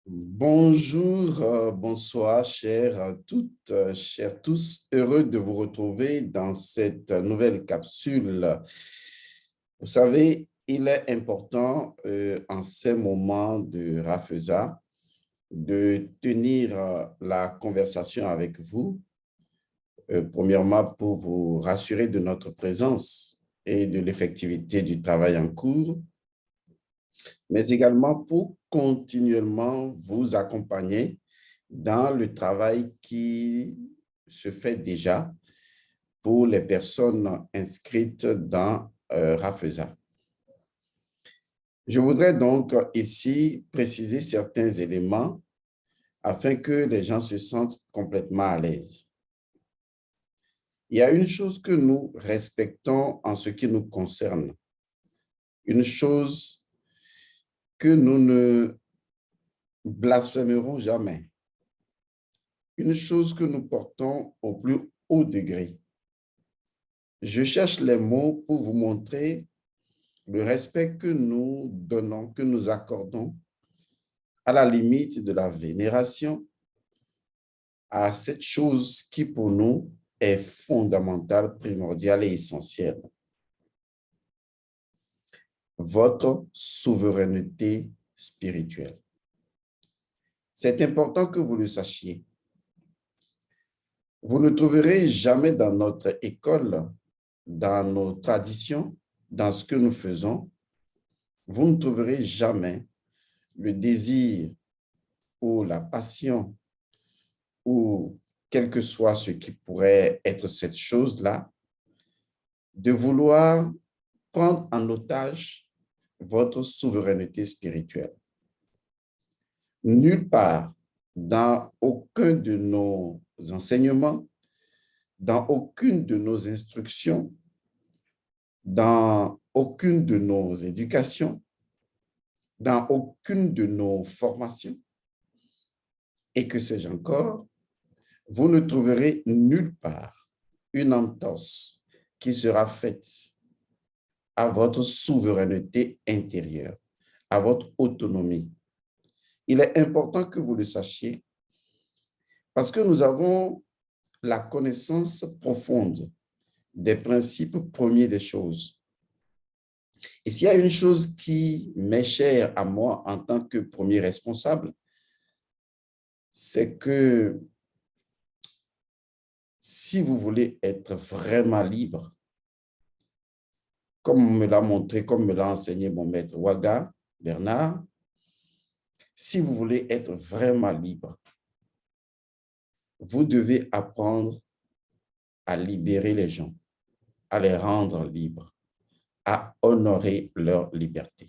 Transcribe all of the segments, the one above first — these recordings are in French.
Bonjour, bonsoir, chers toutes, chers tous. Heureux de vous retrouver dans cette nouvelle capsule. Vous savez, il est important en ces moments de Rafeza de tenir la conversation avec vous, premièrement pour vous rassurer de notre présence et de l'effectivité du travail en cours, mais également pour continuellement vous accompagner dans le travail qui se fait déjà pour les personnes inscrites dans Rafeza. Je voudrais donc ici préciser certains éléments afin que les gens se sentent complètement à l'aise. Il y a une chose que nous respectons en ce qui nous concerne, une chose que nous ne blasphémerons jamais, une chose que nous portons au plus haut degré. Je cherche les mots pour vous montrer le respect que nous donnons, que nous accordons à la limite de la vénération à cette chose qui pour nous est fondamentale, primordiale et essentielle. Votre souveraineté spirituelle. C'est important que vous le sachiez. Vous ne trouverez jamais dans notre école, dans nos traditions, dans ce que nous faisons, vous ne trouverez jamais le désir ou la passion ou quel que soit ce qui pourrait être cette chose-là, de vouloir prendre en otage votre souveraineté spirituelle. Nulle part, dans aucun de nos enseignements, dans aucune de nos instructions, dans aucune de nos éducations, dans aucune de nos formations, et que sais-je encore, vous ne trouverez nulle part une entorse qui sera faite à votre souveraineté intérieure, à votre autonomie. Il est important que vous le sachiez parce que nous avons la connaissance profonde des principes premiers des choses. Et s'il y a une chose qui m'est chère à moi en tant que premier responsable, c'est que si vous voulez être vraiment libre, comme me l'a montré, comme me l'a enseigné mon maître Ouaga, Bernard, si vous voulez être vraiment libre, vous devez apprendre à libérer les gens, à les rendre libres, à honorer leur liberté.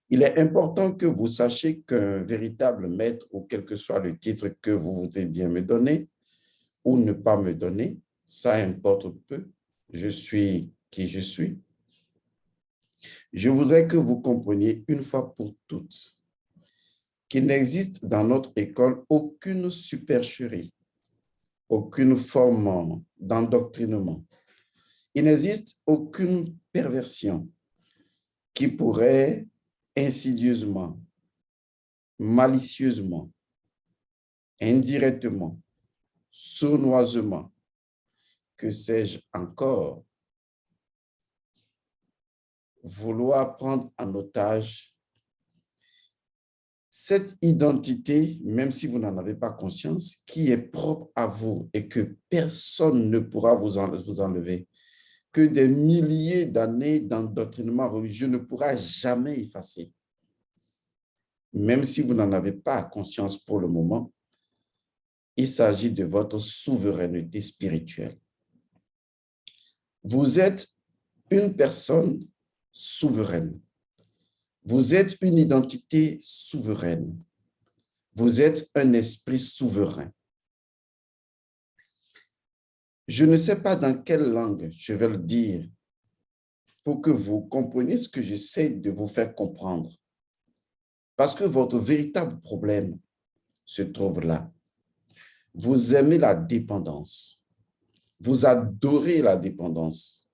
Il est important que vous sachiez qu'un véritable maître, ou quel que soit le titre que vous voudrez bien me donner, ou ne pas me donner, ça importe peu, je suis qui je suis. Je voudrais que vous compreniez une fois pour toutes qu'il n'existe dans notre école aucune supercherie, aucune forme d'endoctrinement. Il n'existe aucune perversion qui pourrait insidieusement, malicieusement, indirectement, sournoisement, que sais-je encore, vouloir prendre en otage cette identité, même si vous n'en avez pas conscience, qui est propre à vous et que personne ne pourra vous enlever, que des milliers d'années d'endoctrinement religieux ne pourra jamais effacer. Même si vous n'en avez pas conscience pour le moment, il s'agit de votre souveraineté spirituelle. Vous êtes une personne souveraine. Vous êtes une identité souveraine. Vous êtes un esprit souverain. Je ne sais pas dans quelle langue je vais le dire pour que vous compreniez ce que j'essaie de vous faire comprendre. Parce que votre véritable problème se trouve là. Vous aimez la dépendance. Vous adorez la dépendance.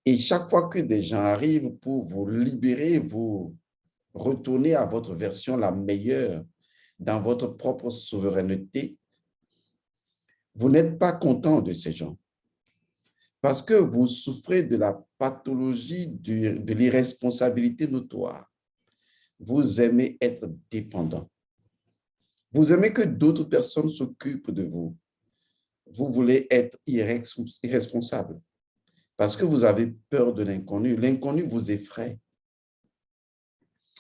Et chaque fois que des gens arrivent pour vous libérer, vous retournez à votre version la meilleure dans votre propre souveraineté, vous n'êtes pas content de ces gens parce que vous souffrez de la pathologie de l'irresponsabilité notoire. Vous aimez être dépendant. Vous aimez que d'autres personnes s'occupent de vous. Vous voulez être irresponsable parce que vous avez peur de l'inconnu. L'inconnu vous effraie.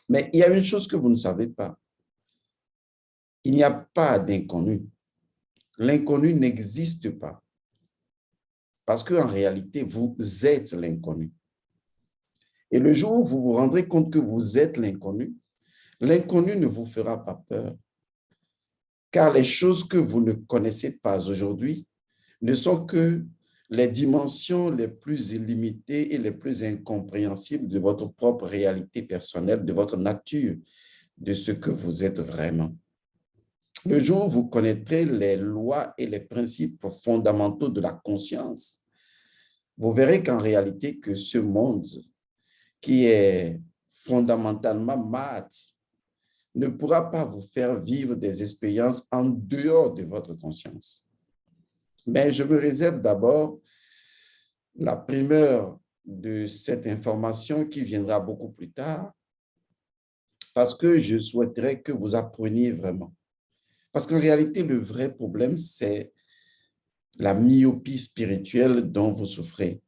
Mais il y a une chose que vous ne savez pas. Il n'y a pas d'inconnu. L'inconnu n'existe pas parce qu'en réalité, vous êtes l'inconnu. Et le jour où vous vous rendrez compte que vous êtes l'inconnu, l'inconnu ne vous fera pas peur, car les choses que vous ne connaissez pas aujourd'hui ne sont que les dimensions les plus illimitées et les plus incompréhensibles de votre propre réalité personnelle, de votre nature, de ce que vous êtes vraiment. Le jour où vous connaîtrez les lois et les principes fondamentaux de la conscience, vous verrez qu'en réalité, que ce monde qui est fondamentalement mat ne pourra pas vous faire vivre des expériences en dehors de votre conscience. Mais je me réserve d'abord la primeur de cette information qui viendra beaucoup plus tard parce que je souhaiterais que vous appreniez vraiment. Parce qu'en réalité, le vrai problème, c'est la myopie spirituelle dont vous souffrez,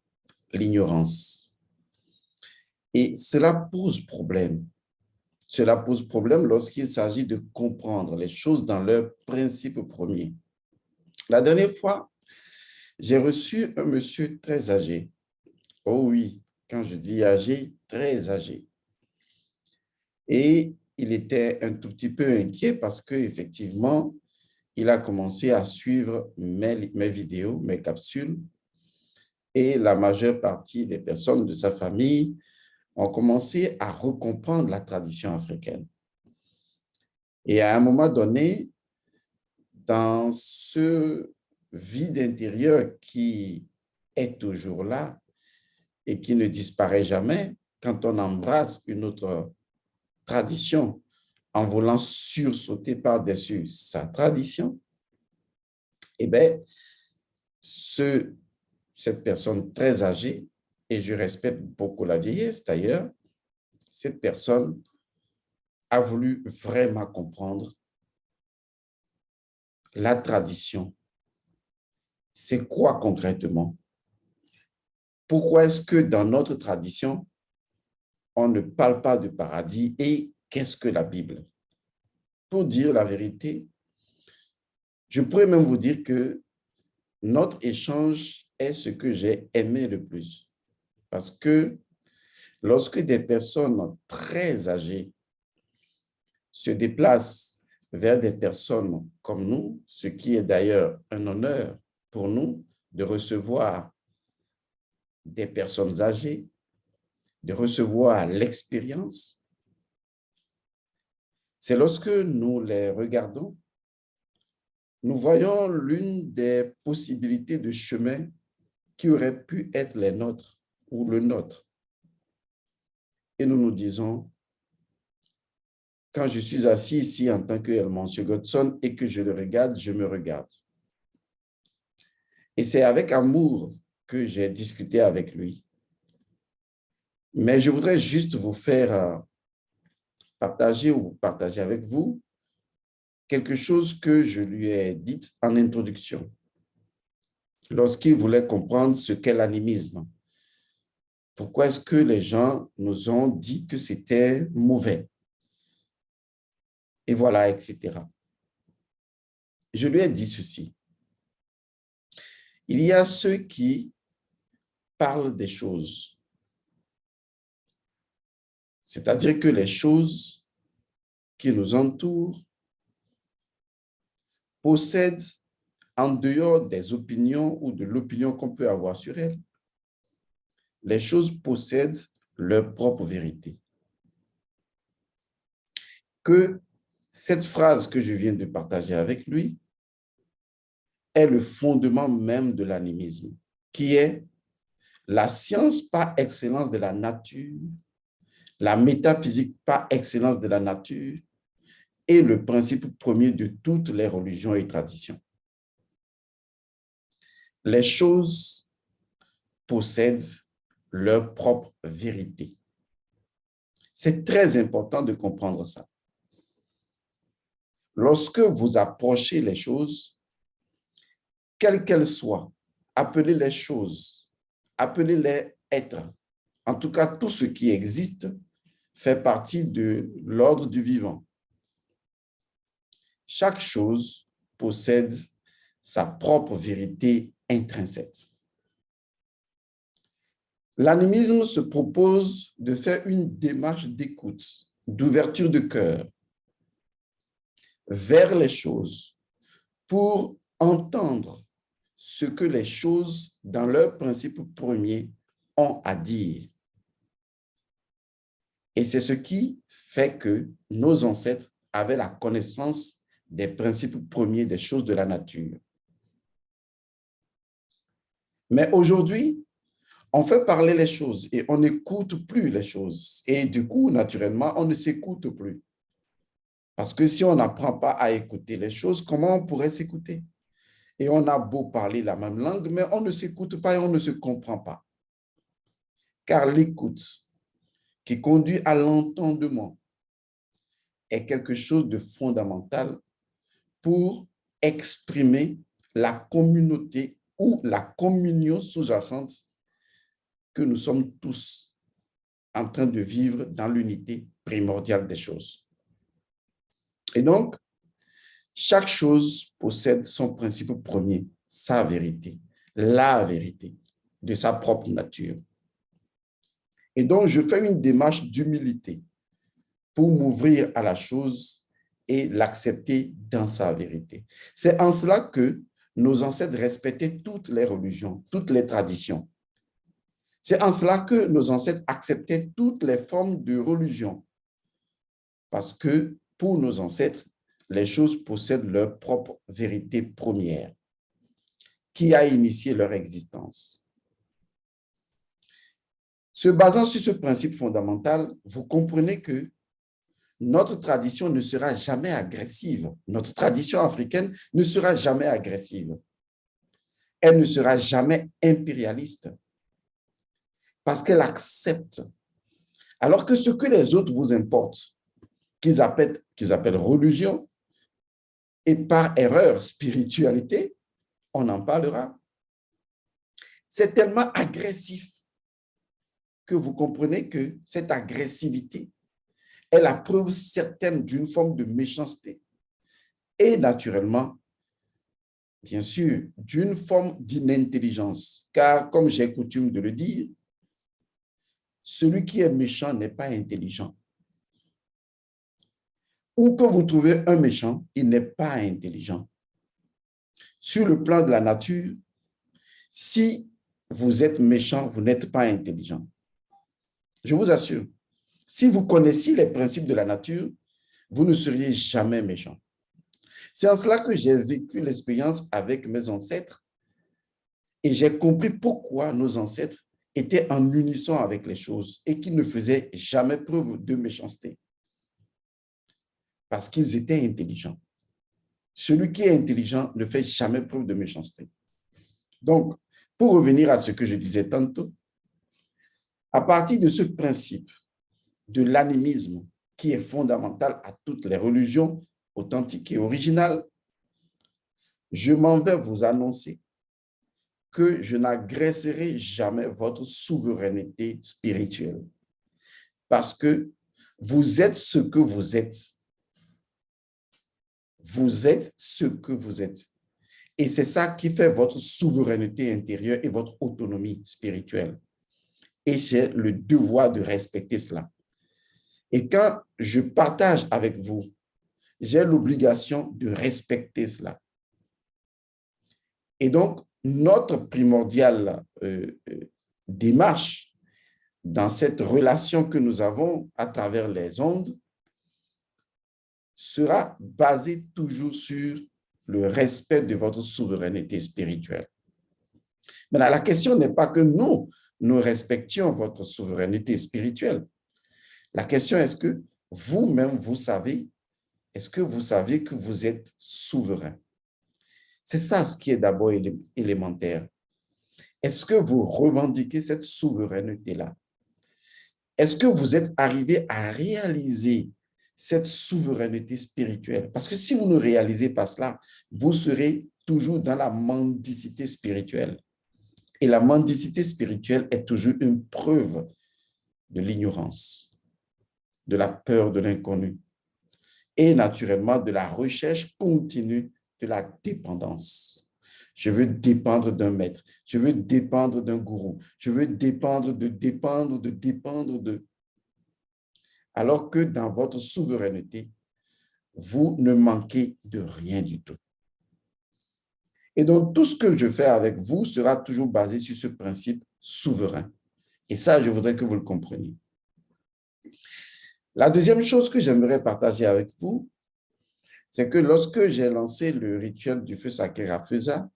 l'ignorance. Et cela pose problème. Cela pose problème lorsqu'il s'agit de comprendre les choses dans leur principe premier. La dernière fois, j'ai reçu un monsieur très âgé. Oh oui, quand je dis âgé, très âgé. Et il était un tout petit peu inquiet parce qu'effectivement, il a commencé à suivre mes vidéos, mes capsules, et la majeure partie des personnes de sa famille ont commencé à recomprendre la tradition africaine. Et à un moment donné, dans ce vide intérieur qui est toujours là et qui ne disparaît jamais, quand on embrasse une autre tradition en voulant sursauter par-dessus sa tradition, eh bien, cette personne très âgée, et je respecte beaucoup la vieillesse d'ailleurs, cette personne a voulu vraiment comprendre la tradition. C'est quoi concrètement? Pourquoi est-ce que dans notre tradition, on ne parle pas de paradis et qu'est-ce que la Bible? Pour dire la vérité, je pourrais même vous dire que notre échange est ce que j'ai aimé le plus. Parce que lorsque des personnes très âgées se déplacent vers des personnes comme nous, ce qui est d'ailleurs un honneur pour nous de recevoir des personnes âgées, de recevoir l'expérience, c'est lorsque nous les regardons, nous voyons l'une des possibilités de chemin qui aurait pu être les nôtres ou le nôtre. Et nous nous disons, quand je suis assis ici en tant que Elmancio Godson et que je le regarde, je me regarde. Et c'est avec amour que j'ai discuté avec lui. Mais je voudrais juste vous faire partager ou partager avec vous quelque chose que je lui ai dit en introduction, lorsqu'il voulait comprendre ce qu'est l'animisme. Pourquoi est-ce que les gens nous ont dit que c'était mauvais? Et voilà, etc. Je lui ai dit ceci. Il y a ceux qui parlent des choses, c'est-à-dire que les choses qui nous entourent possèdent, en dehors des opinions ou de l'opinion qu'on peut avoir sur elles, les choses possèdent leur propre vérité. Que cette phrase que je viens de partager avec lui est le fondement même de l'animisme, qui est la science par excellence de la nature La métaphysique par excellence de la nature est le principe premier de toutes les religions et traditions. Les choses possèdent leur propre vérité. C'est très important de comprendre ça. Lorsque vous approchez les choses, quelles qu'elles soient, appelez les choses, appelez-les êtres. En tout cas, tout ce qui existe fait partie de l'ordre du vivant. Chaque chose possède sa propre vérité intrinsèque. L'animisme se propose de faire une démarche d'écoute, d'ouverture de cœur vers les choses pour entendre ce que les choses, dans leur principe premier, ont à dire. Et c'est ce qui fait que nos ancêtres avaient la connaissance des principes premiers des choses de la nature. Mais aujourd'hui, on fait parler les choses et on n'écoute plus les choses. Et du coup, naturellement, on ne s'écoute plus. Parce que si on n'apprend pas à écouter les choses, comment on pourrait s'écouter? Et on a beau parler la même langue, mais on ne s'écoute pas et on ne se comprend pas. Car l'écoute qui conduit à l'entendement est quelque chose de fondamental pour exprimer la communauté ou la communion sous-jacente que nous sommes tous en train de vivre dans l'unité primordiale des choses. Et donc, chaque chose possède son principe premier, sa vérité, la vérité de sa propre nature. Et donc, je fais une démarche d'humilité pour m'ouvrir à la chose et l'accepter dans sa vérité. C'est en cela que nos ancêtres respectaient toutes les religions, toutes les traditions. C'est en cela que nos ancêtres acceptaient toutes les formes de religion. Parce que pour nos ancêtres, les choses possèdent leur propre vérité première qui a initié leur existence. Se basant sur ce principe fondamental, vous comprenez que notre tradition ne sera jamais agressive. Notre tradition africaine ne sera jamais agressive. Elle ne sera jamais impérialiste parce qu'elle accepte. Alors que ce que les autres vous importent, qu'ils appellent religion, et par erreur spiritualité, on en parlera. C'est tellement agressif que vous comprenez que cette agressivité est la preuve certaine d'une forme de méchanceté et naturellement, bien sûr, d'une forme d'inintelligence. Car, comme j'ai coutume de le dire, celui qui est méchant n'est pas intelligent. Où que vous trouvez un méchant, il n'est pas intelligent. Sur le plan de la nature, si vous êtes méchant, vous n'êtes pas intelligent. Je vous assure, si vous connaissiez les principes de la nature, vous ne seriez jamais méchant. C'est en cela que j'ai vécu l'expérience avec mes ancêtres et j'ai compris pourquoi nos ancêtres étaient en unisson avec les choses et qu'ils ne faisaient jamais preuve de méchanceté. Parce qu'ils étaient intelligents. Celui qui est intelligent ne fait jamais preuve de méchanceté. Donc, pour revenir à ce que je disais tantôt, à partir de ce principe de l'animisme qui est fondamental à toutes les religions authentiques et originales, je m'en vais vous annoncer que je n'agresserai jamais votre souveraineté spirituelle parce que vous êtes ce que vous êtes. Vous êtes ce que vous êtes. Et c'est ça qui fait votre souveraineté intérieure et votre autonomie spirituelle. Et j'ai le devoir de respecter cela. Et quand je partage avec vous, j'ai l'obligation de respecter cela. Et donc, notre primordiale démarche dans cette relation que nous avons à travers les ondes sera basée toujours sur le respect de votre souveraineté spirituelle. Maintenant, la question n'est pas que nous respections votre souveraineté spirituelle. La question est-ce que vous-même, vous savez, est-ce que vous savez que vous êtes souverain? C'est ça ce qui est d'abord élémentaire. Est-ce que vous revendiquez cette souveraineté-là? Est-ce que vous êtes arrivé à réaliser cette souveraineté spirituelle? Parce que si vous ne réalisez pas cela, vous serez toujours dans la mendicité spirituelle. Et la mendicité spirituelle est toujours une preuve de l'ignorance, de la peur de l'inconnu et naturellement de la recherche continue de la dépendance. Je veux dépendre d'un maître, je veux dépendre d'un gourou, je veux dépendre de. Alors que dans votre souveraineté, vous ne manquez de rien du tout. Et donc, tout ce que je fais avec vous sera toujours basé sur ce principe souverain. Et ça, je voudrais que vous le compreniez. La deuxième chose que j'aimerais partager avec vous, c'est que lorsque j'ai lancé le rituel du feu sacré Rafflesia,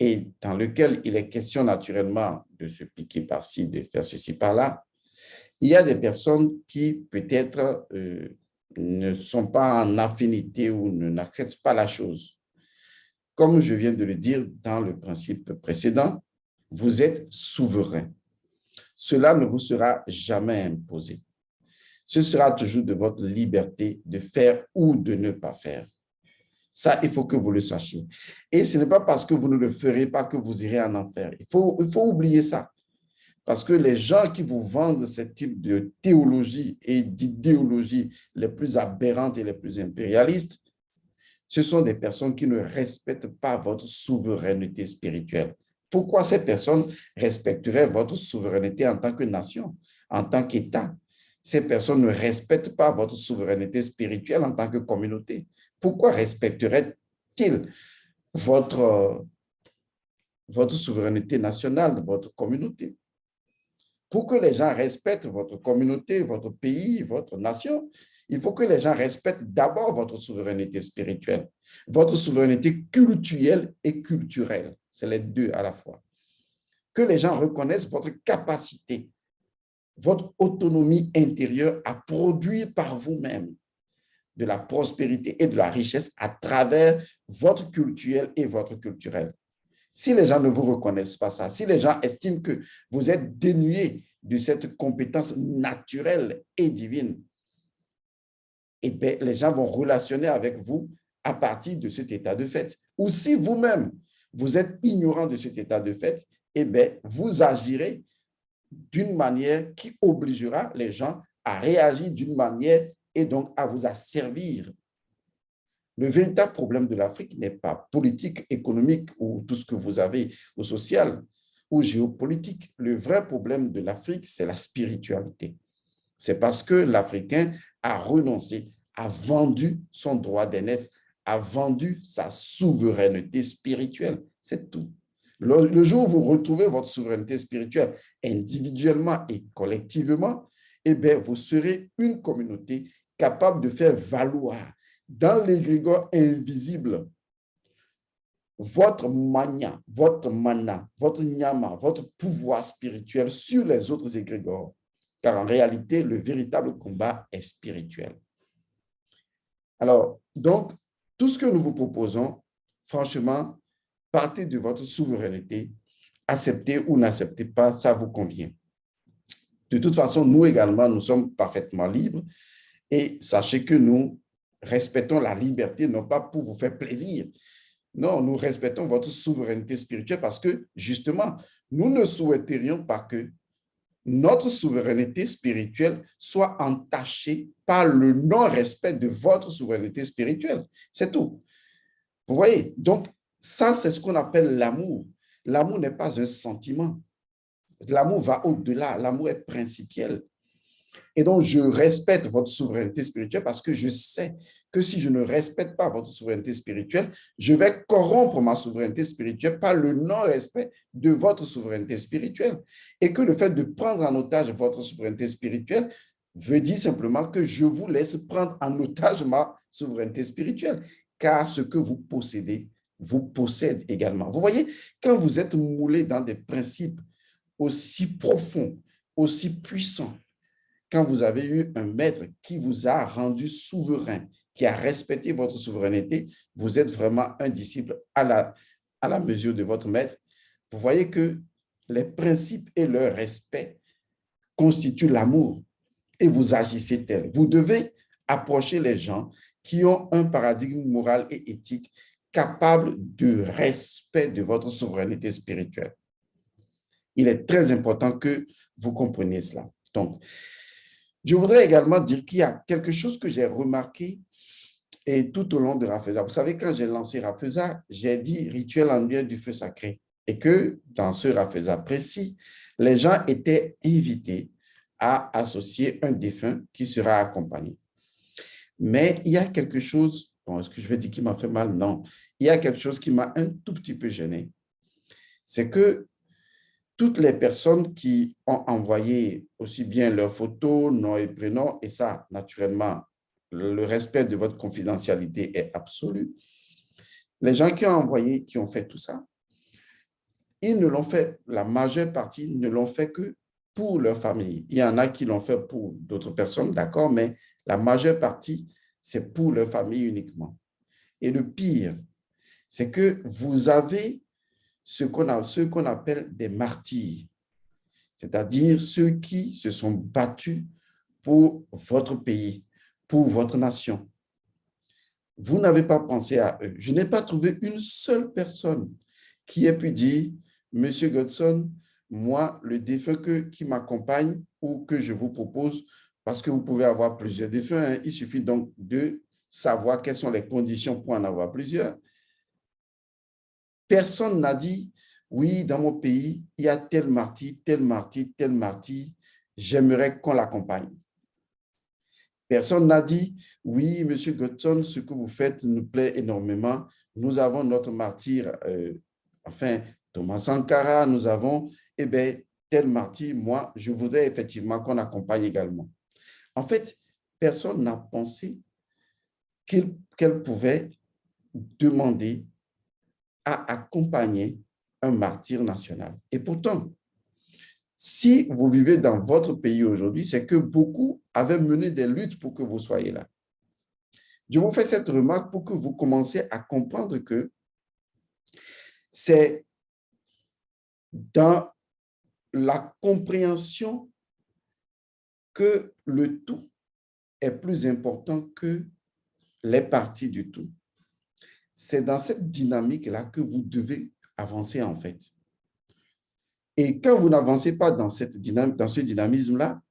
et dans lequel il est question naturellement de se piquer par-ci, de faire ceci par-là, il y a des personnes qui peut-être ne sont pas en affinité ou n'acceptent pas la chose. Comme je viens de le dire dans le principe précédent, vous êtes souverain. Cela ne vous sera jamais imposé. Ce sera toujours de votre liberté de faire ou de ne pas faire. Ça, il faut que vous le sachiez. Et ce n'est pas parce que vous ne le ferez pas que vous irez en enfer. Il faut oublier ça. Parce que les gens qui vous vendent ce type de théologie et d'idéologie les plus aberrantes et les plus impérialistes, ce sont des personnes qui ne respectent pas votre souveraineté spirituelle. Pourquoi ces personnes respecteraient votre souveraineté en tant que nation, en tant qu'État? Ces personnes ne respectent pas votre souveraineté spirituelle en tant que communauté. Pourquoi respecteraient-ils votre souveraineté nationale, votre communauté? Pour que les gens respectent votre communauté, votre pays, votre nation, il faut que les gens respectent d'abord votre souveraineté spirituelle, votre souveraineté cultuelle et culturelle. C'est les deux à la fois. Que les gens reconnaissent votre capacité, votre autonomie intérieure à produire par vous-même de la prospérité et de la richesse à travers votre culturel et votre culturel. Si les gens ne vous reconnaissent pas ça, si les gens estiment que vous êtes dénué de cette compétence naturelle et divine, eh bien, les gens vont relationner avec vous à partir de cet état de fait. Ou si vous-même, vous êtes ignorant de cet état de fait, eh bien, vous agirez d'une manière qui obligera les gens à réagir d'une manière et donc à vous asservir. Le véritable problème de l'Afrique n'est pas politique, économique ou tout ce que vous avez, ou social ou géopolitique. Le vrai problème de l'Afrique, c'est la spiritualité. C'est parce que l'Africain a renoncé, a vendu son droit d'aînesse, a vendu sa souveraineté spirituelle. C'est tout. Le jour où vous retrouvez votre souveraineté spirituelle individuellement et collectivement, eh bien, vous serez une communauté capable de faire valoir dans l'égrégore invisible votre mania, votre mana, votre nyama, votre pouvoir spirituel sur les autres égrégores. Car en réalité, le véritable combat est spirituel. Alors, donc, tout ce que nous vous proposons, franchement, partez de votre souveraineté, acceptez ou n'acceptez pas, ça vous convient. De toute façon, nous également, nous sommes parfaitement libres et sachez que nous respectons la liberté, non pas pour vous faire plaisir. Non, nous respectons votre souveraineté spirituelle parce que, justement, nous ne souhaiterions pas que notre souveraineté spirituelle soit entachée par le non-respect de votre souveraineté spirituelle. C'est tout. Vous voyez? Donc, ça, c'est ce qu'on appelle l'amour. L'amour n'est pas un sentiment. L'amour va au-delà. L'amour est principiel. Et donc, je respecte votre souveraineté spirituelle parce que je sais que si je ne respecte pas votre souveraineté spirituelle, je vais corrompre ma souveraineté spirituelle par le non-respect de votre souveraineté spirituelle. Et que le fait de prendre en otage votre souveraineté spirituelle veut dire simplement que je vous laisse prendre en otage ma souveraineté spirituelle. Car ce que vous possédez vous possède également. Vous voyez, quand vous êtes moulé dans des principes aussi profonds, aussi puissants, quand vous avez eu un maître qui vous a rendu souverain, qui a respecté votre souveraineté, vous êtes vraiment un disciple à la mesure de votre maître. Vous voyez que les principes et leur respect constituent l'amour et vous agissez tel. Vous devez approcher les gens qui ont un paradigme moral et éthique capable de respect de votre souveraineté spirituelle. Il est très important que vous compreniez cela. Donc, je voudrais également dire qu'il y a quelque chose que j'ai remarqué et tout au long de Rafeza. Vous savez, quand j'ai lancé Rafeza, j'ai dit rituel en lien du feu sacré et que dans ce Rafeza précis, les gens étaient invités à associer un défunt qui sera accompagné. Mais il y a quelque chose, bon, est-ce que je vais dire qui m'a fait mal? Non. Il y a quelque chose qui m'a un tout petit peu gêné. C'est que toutes les personnes qui ont envoyé aussi bien leurs photos, nom et prénom, et ça, naturellement, le respect de votre confidentialité est absolu. Les gens qui ont envoyé, qui ont fait tout ça, ils ne l'ont fait, la majeure partie ne l'ont fait que pour leur famille. Il y en a qui l'ont fait pour d'autres personnes, d'accord, mais la majeure partie, c'est pour leur famille uniquement. Et le pire, c'est que vous avez ce qu'on appelle des martyrs, c'est-à-dire ceux qui se sont battus pour votre pays, pour votre nation. Vous n'avez pas pensé à eux. Je n'ai pas trouvé une seule personne qui ait pu dire, Monsieur Godson, moi, le défunt qui m'accompagne ou que je vous propose, parce que vous pouvez avoir plusieurs défunts, hein, il suffit donc de savoir quelles sont les conditions pour en avoir plusieurs. Personne n'a dit, oui, dans mon pays, il y a tel martyr, tel martyr, tel martyr, j'aimerais qu'on l'accompagne. Personne n'a dit, oui, Monsieur Godson, ce que vous faites nous plaît énormément. Nous avons notre martyr, Thomas Sankara, nous avons, tel martyr, moi, je voudrais effectivement qu'on accompagne également. En fait, personne n'a pensé qu'elle pouvait demander à accompagner un martyr national. Et pourtant, si vous vivez dans votre pays aujourd'hui, c'est que beaucoup avaient mené des luttes pour que vous soyez là. Je vous fais cette remarque pour que vous commenciez à comprendre que c'est dans la compréhension que le tout est plus important que les parties du tout. C'est dans cette dynamique-là que vous devez avancer en fait. Et quand vous n'avancez pas dans ce dynamisme-là,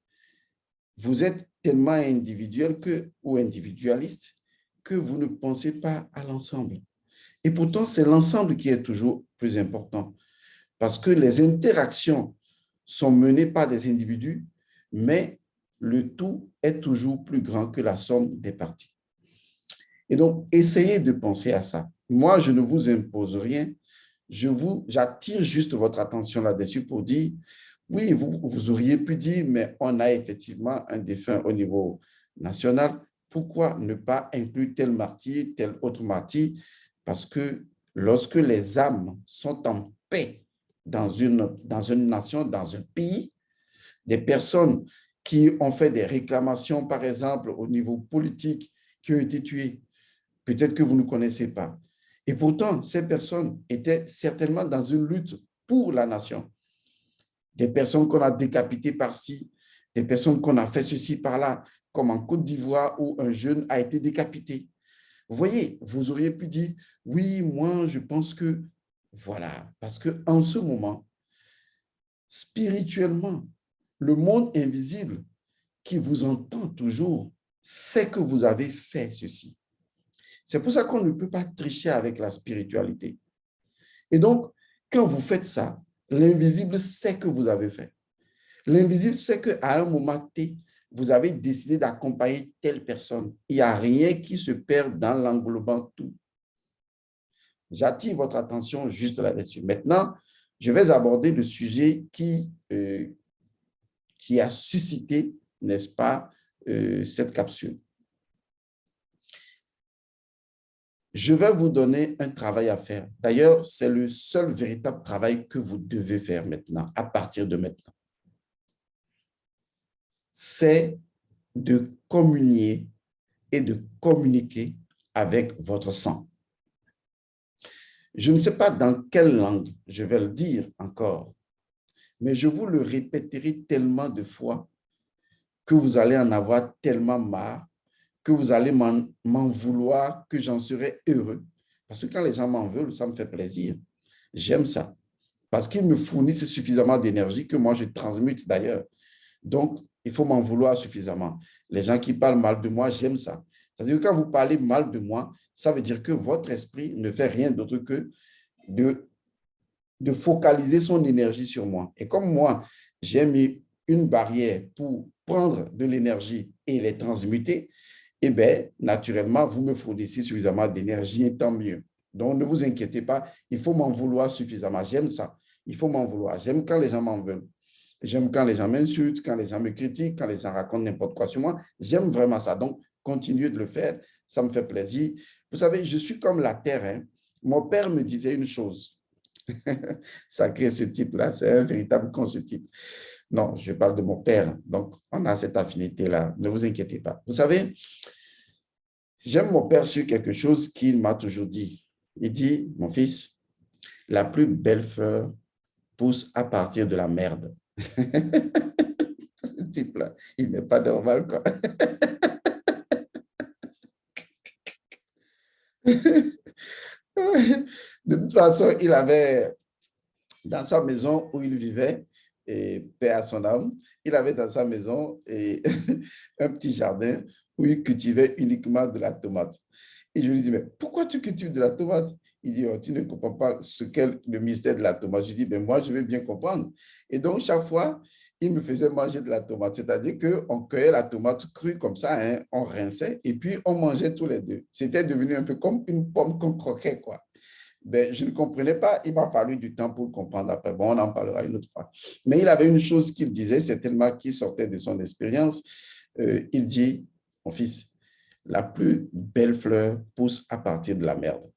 vous êtes tellement individuel ou individualiste que vous ne pensez pas à l'ensemble. Et pourtant, c'est l'ensemble qui est toujours plus important parce que les interactions sont menées par des individus, mais le tout est toujours plus grand que la somme des parties. Et donc, essayez de penser à ça. Moi, je ne vous impose rien. J'attire juste votre attention là-dessus pour dire, oui, vous auriez pu dire, mais on a effectivement un défunt au niveau national. Pourquoi ne pas inclure tel martyr, tel autre martyr? Parce que lorsque les âmes sont en paix dans une nation, dans un pays, des personnes qui ont fait des réclamations, par exemple, au niveau politique, qui ont été tuées, peut-être que vous ne connaissez pas. Et pourtant, ces personnes étaient certainement dans une lutte pour la nation. Des personnes qu'on a décapitées par-ci, des personnes qu'on a fait ceci par-là, comme en Côte d'Ivoire où un jeune a été décapité. Vous voyez, vous auriez pu dire, oui, moi, je pense que, voilà, parce qu'en ce moment, spirituellement, le monde invisible qui vous entend toujours sait que vous avez fait ceci. C'est pour ça qu'on ne peut pas tricher avec la spiritualité. Et donc, quand vous faites ça, l'invisible sait que vous avez fait. L'invisible sait qu'à un moment T, vous avez décidé d'accompagner telle personne. Il n'y a rien qui se perd dans l'englobant tout. J'attire votre attention juste là-dessus. Maintenant, je vais aborder le sujet qui a suscité, n'est-ce pas, cette capsule. Je vais vous donner un travail à faire. D'ailleurs, c'est le seul véritable travail que vous devez faire maintenant, à partir de maintenant. c'est de communier et de communiquer avec votre sang. Je ne sais pas dans quelle langue je vais le dire encore, mais je vous le répéterai tellement de fois que vous allez en avoir tellement marre, que vous allez m'en vouloir, que j'en serai heureux. Parce que quand les gens m'en veulent, ça me fait plaisir. J'aime ça. Parce qu'ils me fournissent suffisamment d'énergie que moi, je transmute d'ailleurs. Donc, il faut m'en vouloir suffisamment. Les gens qui parlent mal de moi, j'aime ça. C'est-à-dire que quand vous parlez mal de moi, ça veut dire que votre esprit ne fait rien d'autre que de, de focaliser son énergie sur moi. Et comme moi, j'ai mis une barrière pour prendre de l'énergie et les transmuter, eh bien, naturellement, vous me fournissez suffisamment d'énergie et tant mieux. Donc, ne vous inquiétez pas, il faut m'en vouloir suffisamment. J'aime ça. Il faut m'en vouloir. J'aime quand les gens m'en veulent. J'aime quand les gens m'insultent, quand les gens me critiquent, quand les gens racontent n'importe quoi sur moi. J'aime vraiment ça. Donc, continuez de le faire. Ça me fait plaisir. Vous savez, je suis comme la terre. Hein. Mon père me disait une chose. Sacré ce type-là, c'est un véritable con ce type. Non, je parle de mon père. Donc, on a cette affinité-là. Ne vous inquiétez pas. Vous savez, j'aime mon père sur quelque chose qu'il m'a toujours dit. Il dit, mon fils, la plus belle fleur pousse à partir de la merde. Ce type-là, il n'est pas normal, quoi. De toute façon, il avait dans sa maison où il vivait, et paix à son âme, il avait dans sa maison et un petit jardin où il cultivait uniquement de la tomate. Et je lui dis, mais pourquoi tu cultives de la tomate? Il dit, oh, tu ne comprends pas ce qu'est le mystère de la tomate. Je dis, ben moi, je vais bien comprendre. Et donc, chaque fois, il me faisait manger de la tomate. C'est-à-dire qu'on cueillait la tomate crue comme ça, hein, on rinçait, et puis on mangeait tous les deux. C'était devenu un peu comme une pomme qu'on croquait, quoi. Ben, je ne comprenais pas, il m'a fallu du temps pour le comprendre après. Bon, on en parlera une autre fois. Mais il avait une chose qu'il disait, c'est tellement qu'il sortait de son expérience. Il dit, mon fils, la plus belle fleur pousse à partir de la merde.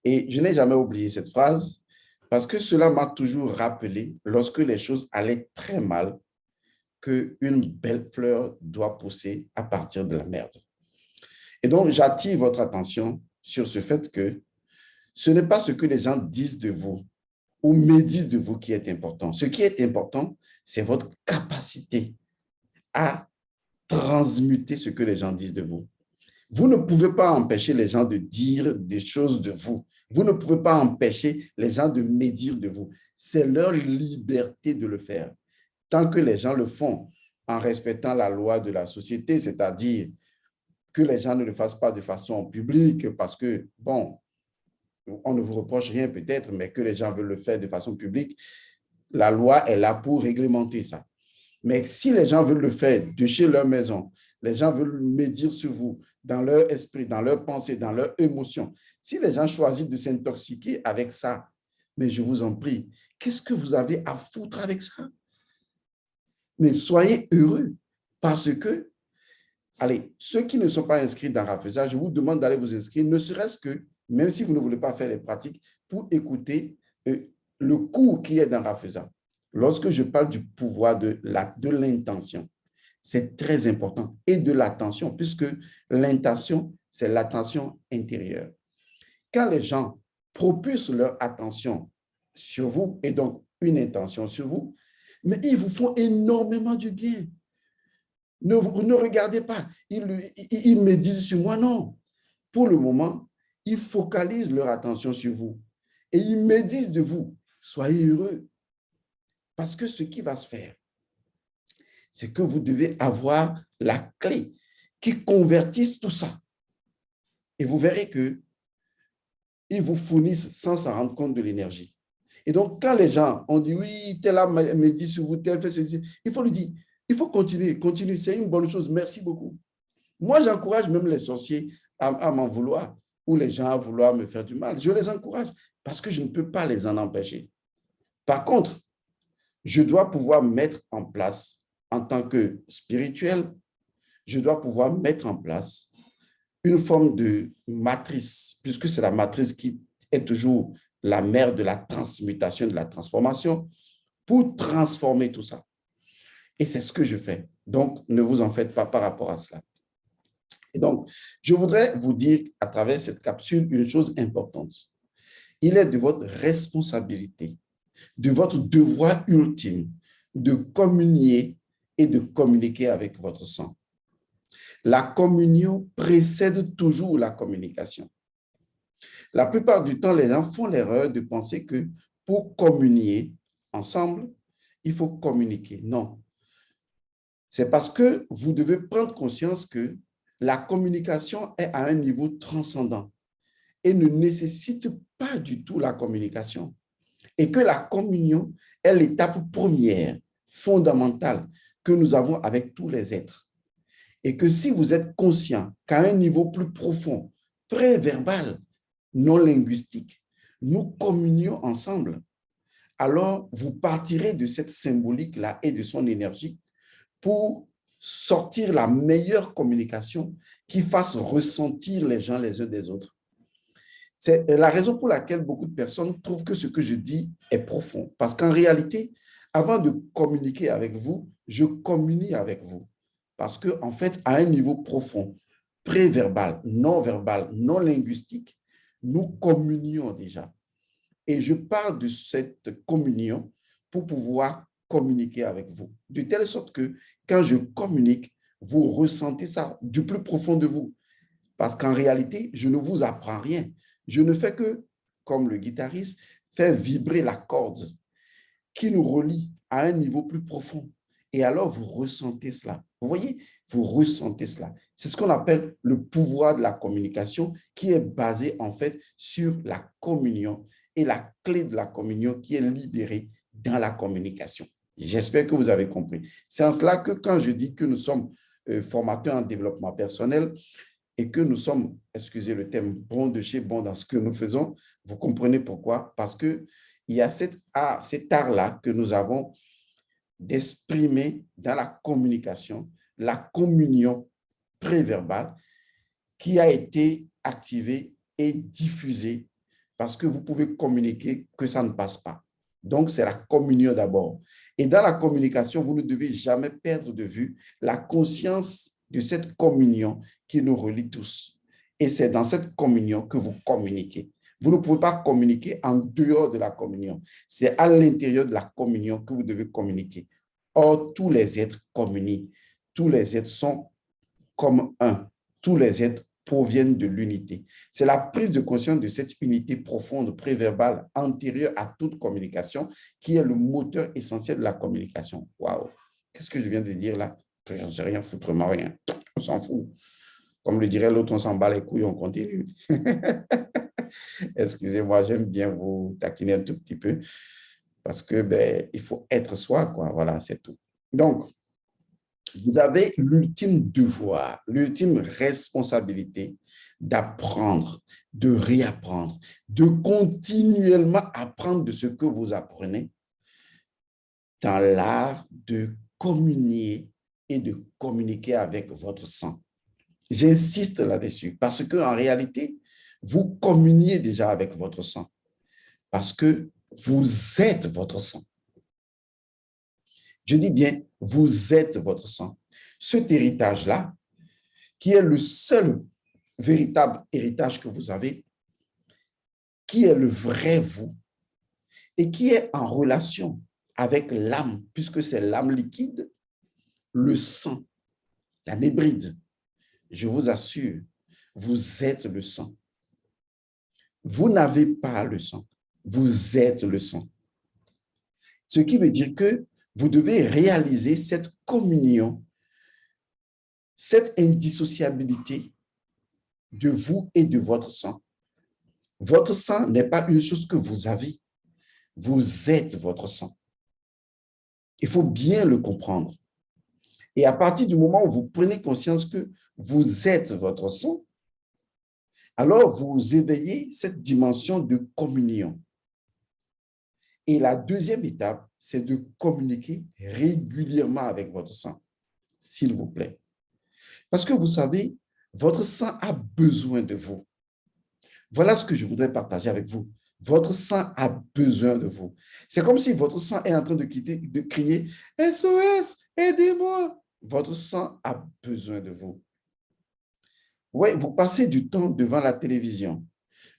Et je n'ai jamais oublié cette phrase parce que cela m'a toujours rappelé, lorsque les choses allaient très mal, qu'une belle fleur doit pousser à partir de la merde. Et donc, j'attire votre attention sur ce fait que ce n'est pas ce que les gens disent de vous ou médisent de vous qui est important. Ce qui est important, c'est votre capacité à transmuter ce que les gens disent de vous. Vous ne pouvez pas empêcher les gens de dire des choses de vous. Vous ne pouvez pas empêcher les gens de médire de vous. C'est leur liberté de le faire. Tant que les gens le font en respectant la loi de la société, c'est-à-dire que les gens ne le fassent pas de façon publique parce que, bon, on ne vous reproche rien peut-être, mais que les gens veulent le faire de façon publique, la loi est là pour réglementer ça. Mais si les gens veulent le faire de chez leur maison, les gens veulent médire sur vous, dans leur esprit, dans leur pensée, dans leurs émotions, si les gens choisissent de s'intoxiquer avec ça, mais je vous en prie, qu'est-ce que vous avez à foutre avec ça? Mais soyez heureux parce que, allez, ceux qui ne sont pas inscrits dans Rafeza, je vous demande d'aller vous inscrire, ne serait-ce que, même si vous ne voulez pas faire les pratiques, pour écouter le cours qui est dans Rafeza. Lorsque je parle du pouvoir de l'intention, c'est très important, et de l'attention, puisque l'intention, c'est l'attention intérieure. Quand les gens propulsent leur attention sur vous, et donc une intention sur vous, mais ils vous font énormément du bien. Ne regardez pas, ils me disent sur moi, non. Pour le moment, ils focalisent leur attention sur vous et ils me disent de vous, soyez heureux. Parce que ce qui va se faire, c'est que vous devez avoir la clé qui convertisse tout ça. Et vous verrez qu'ils vous fournissent sans s'en rendre compte de l'énergie. Et donc, quand les gens ont dit, oui, tel a me dit sur vous, tel fait ceci, il faut lui dire, il faut continuer, c'est une bonne chose, merci beaucoup. Moi, j'encourage même les sorciers à m'en vouloir ou les gens à vouloir me faire du mal. Je les encourage parce que je ne peux pas les en empêcher. Par contre, je dois pouvoir mettre en place, en tant que spirituel, je dois pouvoir mettre en place une forme de matrice, puisque c'est la matrice qui est toujours la mère de la transmutation, de la transformation, pour transformer tout ça. Et c'est ce que je fais. Donc, ne vous en faites pas par rapport à cela. Et donc, je voudrais vous dire à travers cette capsule une chose importante. Il est de votre responsabilité, de votre devoir ultime de communier et de communiquer avec votre sang. La communion précède toujours la communication. La plupart du temps, les gens font l'erreur de penser que pour communier ensemble, il faut communiquer. Non. C'est parce que vous devez prendre conscience que la communication est à un niveau transcendant et ne nécessite pas du tout la communication. Et que la communion est l'étape première, fondamentale, que nous avons avec tous les êtres. Et que si vous êtes conscient qu'à un niveau plus profond, préverbal, non linguistique, nous communions ensemble, alors vous partirez de cette symbolique-là et de son énergie pour sortir la meilleure communication qui fasse ressentir les gens les uns des autres. C'est la raison pour laquelle beaucoup de personnes trouvent que ce que je dis est profond. Parce qu'en réalité, avant de communiquer avec vous, je communie avec vous. Parce qu'en fait, à un niveau profond, préverbal, non linguistique, nous communions déjà. Et je parle de cette communion pour pouvoir communiquer avec vous. De telle sorte que quand je communique, vous ressentez ça du plus profond de vous. Parce qu'en réalité, je ne vous apprends rien. Je ne fais que, comme le guitariste, faire vibrer la corde qui nous relie à un niveau plus profond. Et alors, vous ressentez cela. Vous voyez, vous ressentez cela. C'est ce qu'on appelle le pouvoir de la communication qui est basé en fait sur la communion et la clé de la communion qui est libérée dans la communication. J'espère que vous avez compris. C'est en cela que quand je dis que nous sommes formateurs en développement personnel, et que nous sommes, excusez le terme, bons de chez bons dans ce que nous faisons, vous comprenez pourquoi? Parce qu'il y a cet art-là que nous avons d'exprimer dans la communication, la communion préverbale qui a été activée et diffusée parce que vous pouvez communiquer que ça ne passe pas. Donc, c'est la communion d'abord. Et dans la communication, vous ne devez jamais perdre de vue la conscience de cette communion qui nous relie tous. Et c'est dans cette communion que vous communiquez. Vous ne pouvez pas communiquer en dehors de la communion. C'est à l'intérieur de la communion que vous devez communiquer. Or, tous les êtres communient. Tous les êtres sont comme un. Tous les êtres proviennent de l'unité. C'est la prise de conscience de cette unité profonde, préverbale, antérieure à toute communication, qui est le moteur essentiel de la communication. Waouh! Qu'est-ce que je viens de dire là? J'en sais rien, foutrement rien. On s'en fout. Comme le dirait l'autre, on s'en bat les couilles, on continue. Excusez-moi, j'aime bien vous taquiner un tout petit peu parce que il faut être soi, quoi. Voilà, c'est tout. Donc, vous avez l'ultime devoir, l'ultime responsabilité d'apprendre, de réapprendre, de continuellement apprendre de ce que vous apprenez dans l'art de communier et de communiquer avec votre sang. J'insiste là-dessus parce qu'en réalité, vous communiez déjà avec votre sang parce que vous êtes votre sang. Je dis bien, vous êtes votre sang. Cet héritage-là, qui est le seul véritable héritage que vous avez, qui est le vrai vous et qui est en relation avec l'âme, puisque c'est l'âme liquide, le sang, la nébride. Je vous assure, vous êtes le sang. Vous n'avez pas le sang, vous êtes le sang. Ce qui veut dire que vous devez réaliser cette communion, cette indissociabilité de vous et de votre sang. Votre sang n'est pas une chose que vous avez, vous êtes votre sang. Il faut bien le comprendre. Et à partir du moment où vous prenez conscience que vous êtes votre sang, alors vous éveillez cette dimension de communion. Et la deuxième étape, c'est de communiquer régulièrement avec votre sang, s'il vous plaît. Parce que vous savez, votre sang a besoin de vous. Voilà ce que je voudrais partager avec vous. Votre sang a besoin de vous. C'est comme si votre sang est en train de crier « SOS, aidez-moi ». votre sang a besoin de vous. Oui, vous passez du temps devant la télévision.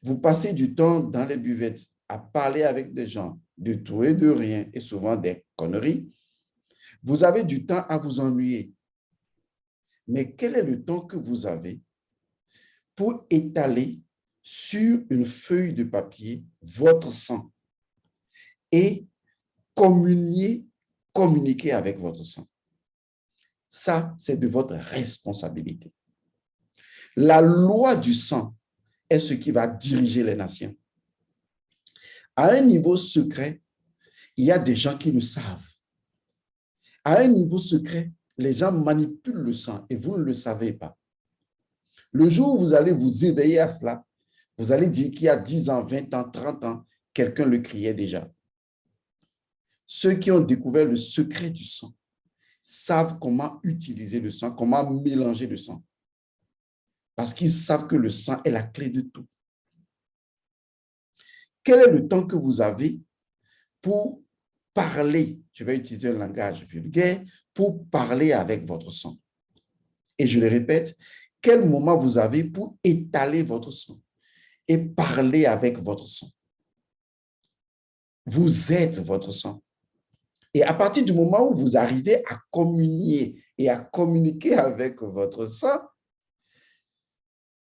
Vous passez du temps dans les buvettes à parler avec des gens de tout et de rien et souvent des conneries. Vous avez du temps à vous ennuyer. Mais quel est le temps que vous avez pour étaler sur une feuille de papier votre sang et communiquer avec votre sang? Ça, c'est de votre responsabilité. La loi du sang est ce qui va diriger les nations. À un niveau secret, il y a des gens qui le savent. À un niveau secret, les gens manipulent le sang et vous ne le savez pas. Le jour où vous allez vous éveiller à cela, vous allez dire qu'il y a 10 ans, 20 ans, 30 ans, quelqu'un le criait déjà. Ceux qui ont découvert le secret du sang savent comment utiliser le sang, comment mélanger le sang. Parce qu'ils savent que le sang est la clé de tout. Quel est le temps que vous avez pour parler, je vais utiliser un langage vulgaire, pour parler avec votre sang? Et je le répète, quel moment vous avez pour étaler votre sang et parler avec votre sang? Vous êtes votre sang. Et à partir du moment où vous arrivez à communier et à communiquer avec votre sang,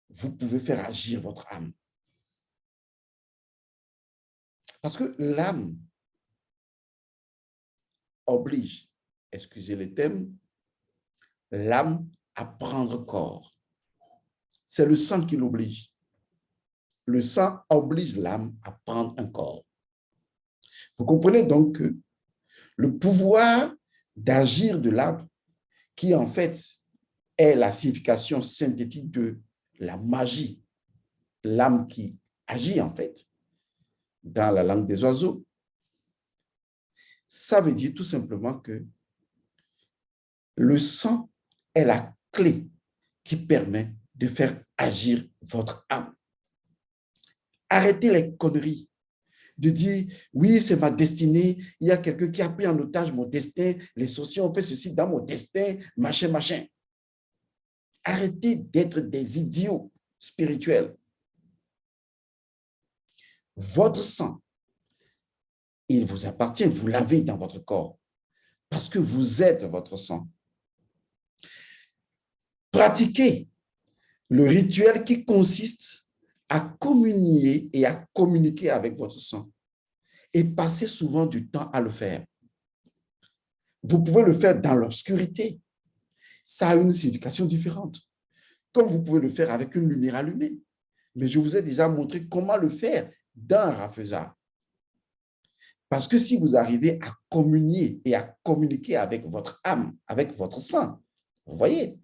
vous pouvez faire agir votre âme. Parce que l'âme oblige, excusez les termes, l'âme à prendre corps. C'est le sang qui l'oblige. Le sang oblige l'âme à prendre un corps. Vous comprenez donc que le pouvoir d'agir de l'âme, qui en fait est la signification synthétique de la magie, l'âme qui agit en fait, dans la langue des oiseaux, ça veut dire tout simplement que le sang est la clé qui permet de faire agir votre âme. Arrêtez les conneries de dire, oui, c'est ma destinée, il y a quelqu'un qui a pris en otage mon destin, les sorciers ont fait ceci dans mon destin, machin, machin. Arrêtez d'être des idiots spirituels. Votre sang, il vous appartient, vous l'avez dans votre corps, parce que vous êtes votre sang. Pratiquez le rituel qui consiste à communier et à communiquer avec votre sang et passez souvent du temps à le faire. Vous pouvez le faire dans l'obscurité. Ça a une signification différente. Comme vous pouvez le faire avec une lumière allumée. Mais je vous ai déjà montré comment le faire dans un rafusard. Parce que si vous arrivez à communier et à communiquer avec votre âme, avec votre sang, vous voyez,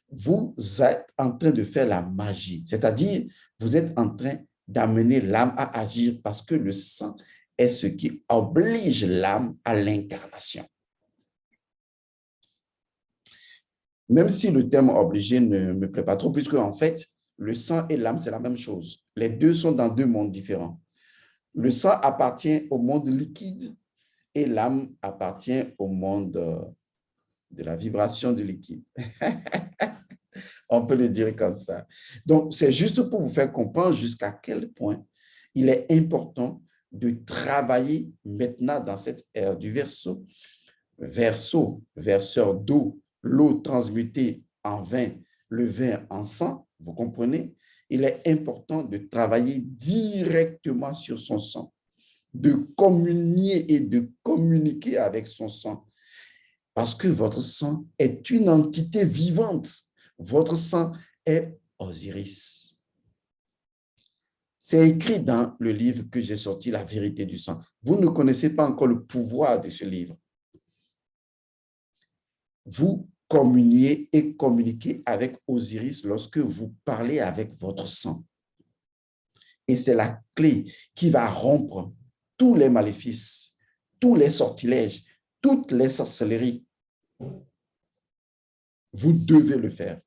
vous êtes en train de faire la magie. C'est-à-dire, vous êtes en train d'amener l'âme à agir parce que le sang est ce qui oblige l'âme à l'incarnation. Même si le terme obligé ne me plaît pas trop, puisque en fait, le sang et l'âme, c'est la même chose. Les deux sont dans deux mondes différents. Le sang appartient au monde liquide et l'âme appartient au monde de la vibration du liquide. On peut le dire comme ça. Donc, c'est juste pour vous faire comprendre jusqu'à quel point il est important de travailler maintenant dans cette ère du Verseau. Verseau, verseur d'eau, l'eau transmutée en vin, le vin en sang, vous comprenez? Il est important de travailler directement sur son sang, de communier et de communiquer avec son sang, parce que votre sang est une entité vivante. Votre sang est Osiris. C'est écrit dans le livre que j'ai sorti, La vérité du sang. Vous ne connaissez pas encore le pouvoir de ce livre. Vous communiez et communiquez avec Osiris lorsque vous parlez avec votre sang. Et c'est la clé qui va rompre tous les maléfices, tous les sortilèges, toutes les sorcelleries. Vous devez le faire.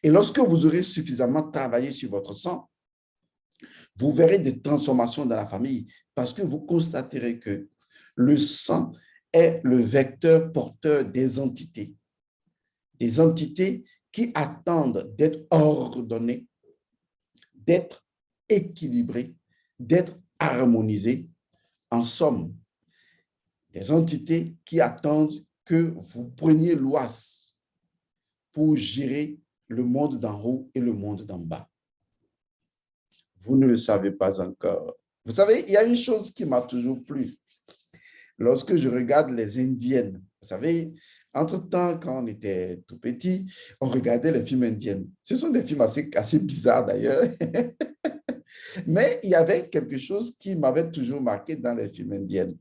Et lorsque vous aurez suffisamment travaillé sur votre sang, vous verrez des transformations dans la famille parce que vous constaterez que le sang est le vecteur porteur des entités. des entités qui attendent d'être ordonnées, d'être équilibrées, d'être harmonisées. En somme, des entités qui attendent que vous preniez l'ouest pour gérer le monde d'en haut et le monde d'en bas. Vous ne le savez pas encore. Vous savez, il y a une chose qui m'a toujours plu. Lorsque je regarde les Indiennes, vous savez, entre-temps, quand on était tout petit, on regardait les films indiens. Ce sont des films assez bizarres d'ailleurs. Mais il y avait quelque chose qui m'avait toujours marqué dans les films indiens.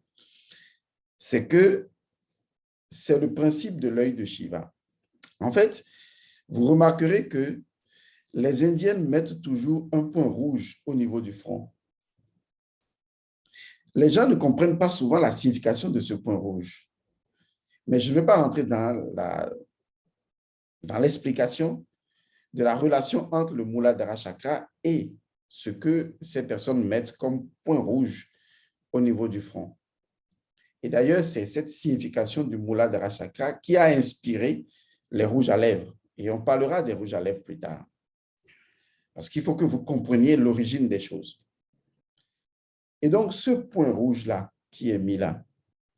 C'est que c'est le principe de l'œil de Shiva. En fait, vous remarquerez que les Indiennes mettent toujours un point rouge au niveau du front. Les gens ne comprennent pas souvent la signification de ce point rouge. Mais je ne vais pas rentrer dans l'explication de la relation entre le Muladhara Chakra et ce que ces personnes mettent comme point rouge au niveau du front. Et d'ailleurs, c'est cette signification du Muladhara Chakra qui a inspiré les rouges à lèvres. Et on parlera des rouges à lèvres plus tard. Parce qu'il faut que vous compreniez l'origine des choses. Et donc, ce point rouge-là qui est mis là,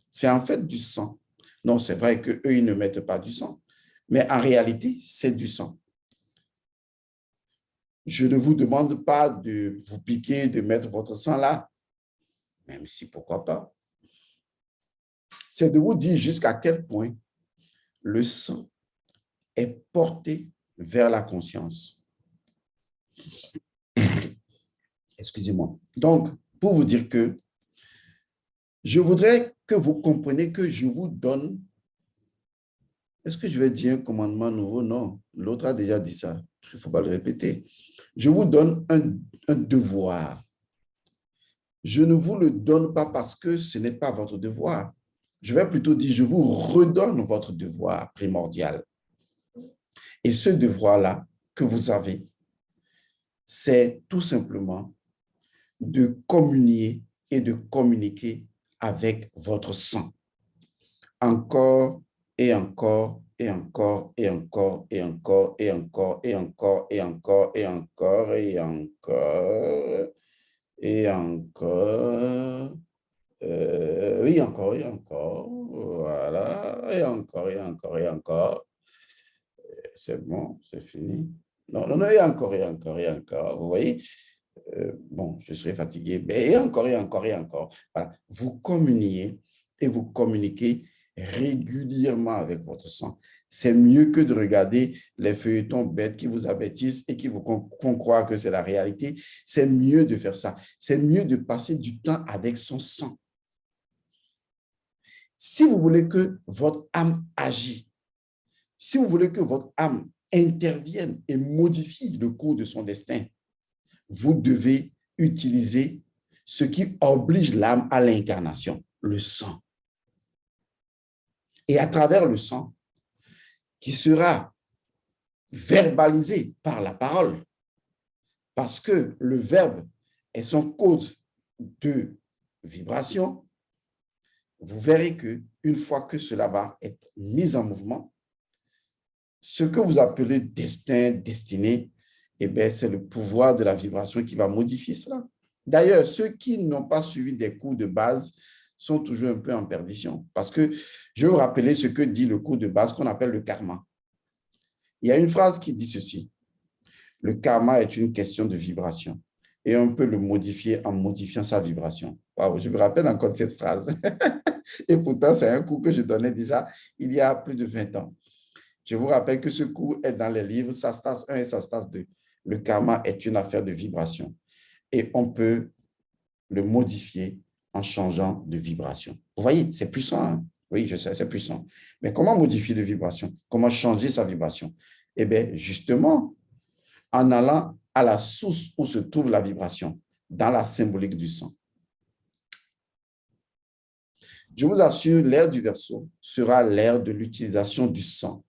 c'est en fait du sang. Non, c'est vrai qu'eux, ils ne mettent pas du sang. Mais en réalité, c'est du sang. Je ne vous demande pas de vous piquer, de mettre votre sang là, même si pourquoi pas. C'est de vous dire jusqu'à quel point le sang est porté vers la conscience. Excusez-moi. Donc, pour vous dire que je voudrais que vous compreniez que je vous donne, est-ce que je vais dire un commandement nouveau? Non, l'autre a déjà dit ça. Il ne faut pas le répéter. Je vous donne un devoir. Je ne vous le donne pas parce que ce n'est pas votre devoir. Je vais plutôt dire, je vous redonne votre devoir primordial. Et ce devoir-là que vous avez, c'est tout simplement de communier et de communiquer avec votre sang. Encore et encore et encore et encore et encore et encore et encore et encore et encore et encore et encore. Oui, encore et encore. Voilà. Et encore et encore et encore. C'est bon, c'est fini. Non, non, non, et encore et encore et encore. Vous voyez? Bon, je serai fatigué, mais et encore et encore et encore. Voilà. Vous communiez et vous communiquez régulièrement avec votre sang. C'est mieux que de regarder les feuilletons bêtes qui vous abêtissent et qui vous font croire que c'est la réalité. C'est mieux de faire ça. C'est mieux de passer du temps avec son sang. Si vous voulez que votre âme agisse, si vous voulez que votre âme intervienne et modifie le cours de son destin, vous devez utiliser ce qui oblige l'âme à l'incarnation, le sang. Et à travers le sang, qui sera verbalisé par la parole, parce que le verbe est son code de vibration, vous verrez qu'une fois que cela va être mis en mouvement, ce que vous appelez destin, destinée, eh bien, c'est le pouvoir de la vibration qui va modifier cela. D'ailleurs, ceux qui n'ont pas suivi des cours de base sont toujours un peu en perdition. Parce que je vais vous rappeler ce que dit le cours de base qu'on appelle le karma. Il y a une phrase qui dit ceci. Le karma est une question de vibration et on peut le modifier en modifiant sa vibration. Wow, je me rappelle encore de cette phrase. Et pourtant, c'est un cours que je donnais déjà il y a plus de 20 ans. Je vous rappelle que ce cours est dans les livres Sastas 1 et Sastas 2. Le karma est une affaire de vibration et on peut le modifier en changeant de vibration. Vous voyez, c'est puissant. Hein? Oui, je sais, c'est puissant. Mais comment modifier de vibration? Comment changer sa vibration? Eh bien, justement, en allant à la source où se trouve la vibration, dans la symbolique du sang. Je vous assure, l'ère du Verseau sera l'ère de l'utilisation du sang,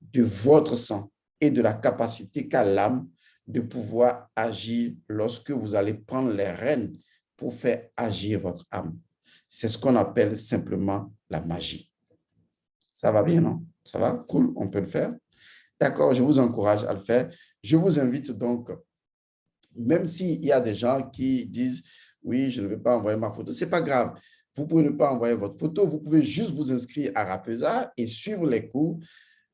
de votre sang et de la capacité qu'a l'âme de pouvoir agir lorsque vous allez prendre les rênes pour faire agir votre âme. C'est ce qu'on appelle simplement la magie. Ça va bien, non? Ça va? Cool, on peut le faire. D'accord, je vous encourage à le faire. Je vous invite donc, même s'il y a des gens qui disent, oui, je ne vais pas envoyer ma photo, ce n'est pas grave. Vous pouvez ne pas envoyer votre photo, vous pouvez juste vous inscrire à Rafeza et suivre les cours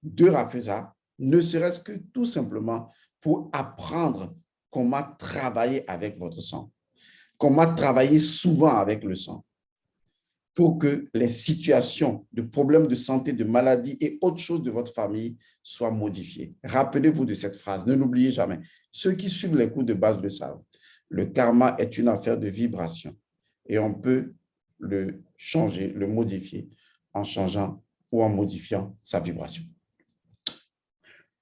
de Rafeza, ne serait-ce que tout simplement pour apprendre comment travailler avec votre sang, comment travailler souvent avec le sang, pour que les situations de problèmes de santé, de maladies et autres choses de votre famille soient modifiées. Rappelez-vous de cette phrase, ne l'oubliez jamais. Ceux qui suivent les cours de base le savent. Le karma est une affaire de vibration et on peut le changer, le modifier en changeant ou en modifiant sa vibration.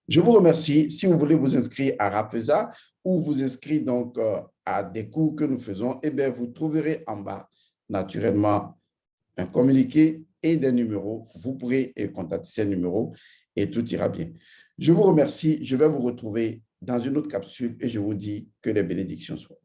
Je vous remercie. Si vous voulez vous inscrire à Rafeza ou vous inscrire donc à des cours que nous faisons, eh bien, vous trouverez en bas naturellement un communiqué et des numéros. Vous pourrez contacter ces numéros et tout ira bien. Je vous remercie. Je vais vous retrouver dans une autre capsule et je vous dis que les bénédictions soient.